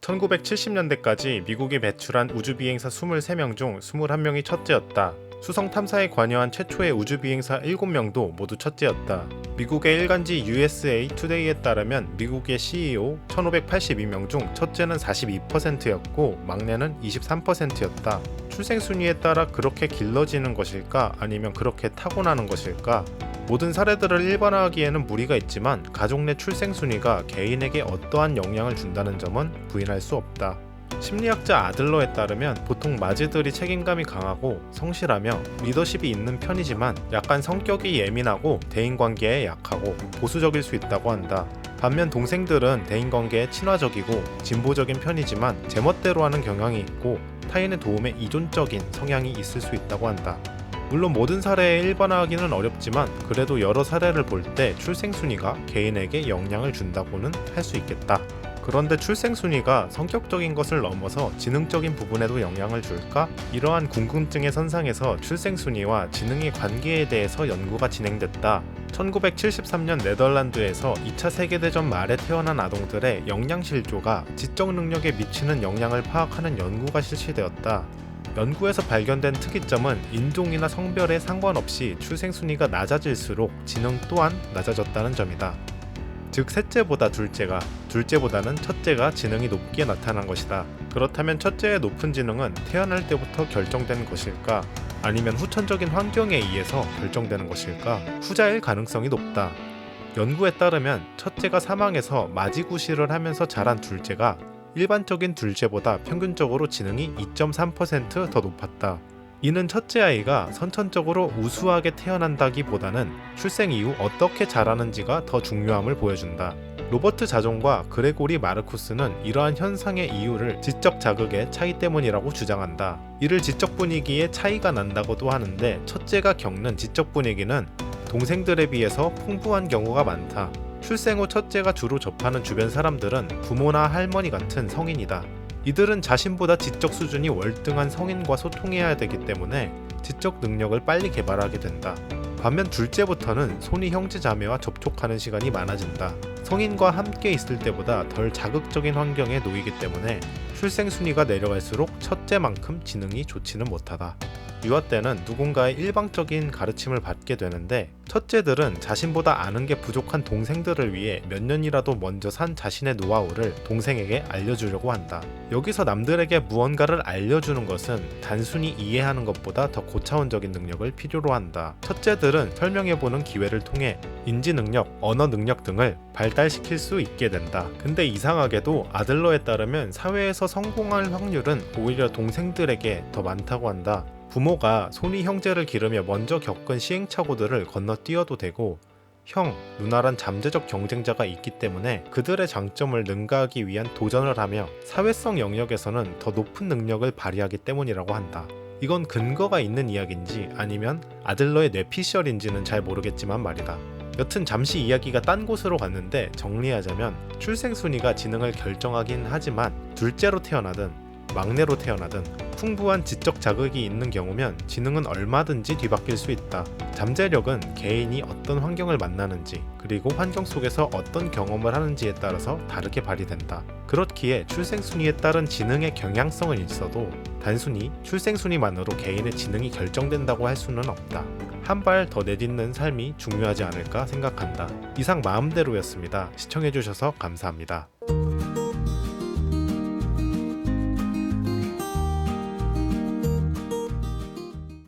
1970년대까지 미국이 배출한 우주비행사 23명 중 21명이 첫째였다. 수성 탐사에 관여한 최초의 우주비행사 7명도 모두 첫째였다. 미국의 일간지 USA 투데이에 따르면 미국의 CEO 1582명 중 첫째는 42%였고 막내는 23%였다. 출생 순위에 따라 그렇게 길러지는 것일까 아니면 그렇게 타고나는 것일까? 모든 사례들을 일반화하기에는 무리가 있지만 가족 내 출생 순위가 개인에게 어떠한 영향을 준다는 점은 부인할 수 없다. 심리학자 아들러에 따르면 보통 마즈들이 책임감이 강하고 성실하며 리더십이 있는 편이지만 약간 성격이 예민하고 대인관계에 약하고 보수적일 수 있다고 한다. 반면 동생들은 대인관계에 친화적이고 진보적인 편이지만 제멋대로 하는 경향이 있고 타인의 도움에 의존적인 성향이 있을 수 있다고 한다. 물론 모든 사례에 일반화하기는 어렵지만 그래도 여러 사례를 볼 때 출생순위가 개인에게 영향을 준다고는 할 수 있겠다. 그런데 출생순위가 성격적인 것을 넘어서 지능적인 부분에도 영향을 줄까? 이러한 궁금증의 선상에서 출생순위와 지능의 관계에 대해서 연구가 진행됐다. 1973년 네덜란드에서 2차 세계대전 말에 태어난 아동들의 영양실조가 지적 능력에 미치는 영향을 파악하는 연구가 실시되었다. 연구에서 발견된 특이점은 인종이나 성별에 상관없이 출생순위가 낮아질수록 지능 또한 낮아졌다는 점이다. 즉 셋째보다 둘째가, 둘째보다는 첫째가 지능이 높게 나타난 것이다. 그렇다면 첫째의 높은 지능은 태어날 때부터 결정된 것일까? 아니면 후천적인 환경에 의해서 결정되는 것일까? 후자일 가능성이 높다. 연구에 따르면 첫째가 사망해서 마지구실을 하면서 자란 둘째가 일반적인 둘째보다 평균적으로 지능이 2.3% 더 높았다. 이는 첫째 아이가 선천적으로 우수하게 태어난다기보다는 출생 이후 어떻게 자라는지가 더 중요함을 보여준다. 로버트 자존과 그레고리 마르쿠스는 이러한 현상의 이유를 지적 자극의 차이 때문이라고 주장한다. 이를 지적 분위기에 차이가 난다고도 하는데 첫째가 겪는 지적 분위기는 동생들에 비해서 풍부한 경우가 많다. 출생 후 첫째가 주로 접하는 주변 사람들은 부모나 할머니 같은 성인이다. 이들은 자신보다 지적 수준이 월등한 성인과 소통해야 되기 때문에 지적 능력을 빨리 개발하게 된다. 반면 둘째부터는 손이 형제 자매와 접촉하는 시간이 많아진다. 성인과 함께 있을 때보다 덜 자극적인 환경에 놓이기 때문에 출생 순위가 내려갈수록 첫째만큼 지능이 좋지는 못하다. 유아 때는 누군가의 일방적인 가르침을 받게 되는데 첫째들은 자신보다 아는 게 부족한 동생들을 위해 몇 년이라도 먼저 산 자신의 노하우를 동생에게 알려주려고 한다. 여기서 남들에게 무언가를 알려주는 것은 단순히 이해하는 것보다 더 고차원적인 능력을 필요로 한다. 첫째들은 설명해보는 기회를 통해 인지 능력, 언어 능력 등을 발달시킬 수 있게 된다. 근데 이상하게도 아들러에 따르면 사회에서 성공할 확률은 오히려 동생들에게 더 많다고 한다. 부모가 손위 형제를 기르며 먼저 겪은 시행착오들을 건너뛰어도 되고 형, 누나란 잠재적 경쟁자가 있기 때문에 그들의 장점을 능가하기 위한 도전을 하며 사회성 영역에서는 더 높은 능력을 발휘하기 때문이라고 한다. 이건 근거가 있는 이야기인지 아니면 아들러의 뇌피셜인지는 잘 모르겠지만 말이다. 여튼 잠시 이야기가 딴 곳으로 갔는데 정리하자면 출생순위가 지능을 결정하긴 하지만 둘째로 태어나든 막내로 태어나든 풍부한 지적 자극이 있는 경우면 지능은 얼마든지 뒤바뀔 수 있다. 잠재력은 개인이 어떤 환경을 만나는지 그리고 환경 속에서 어떤 경험을 하는지에 따라서 다르게 발휘된다. 그렇기에 출생순위에 따른 지능의 경향성은 있어도 단순히 출생순위만으로 개인의 지능이 결정된다고 할 수는 없다. 한 발 더 내딛는 삶이 중요하지 않을까 생각한다. 이상 마음대로였습니다. 시청해주셔서 감사합니다.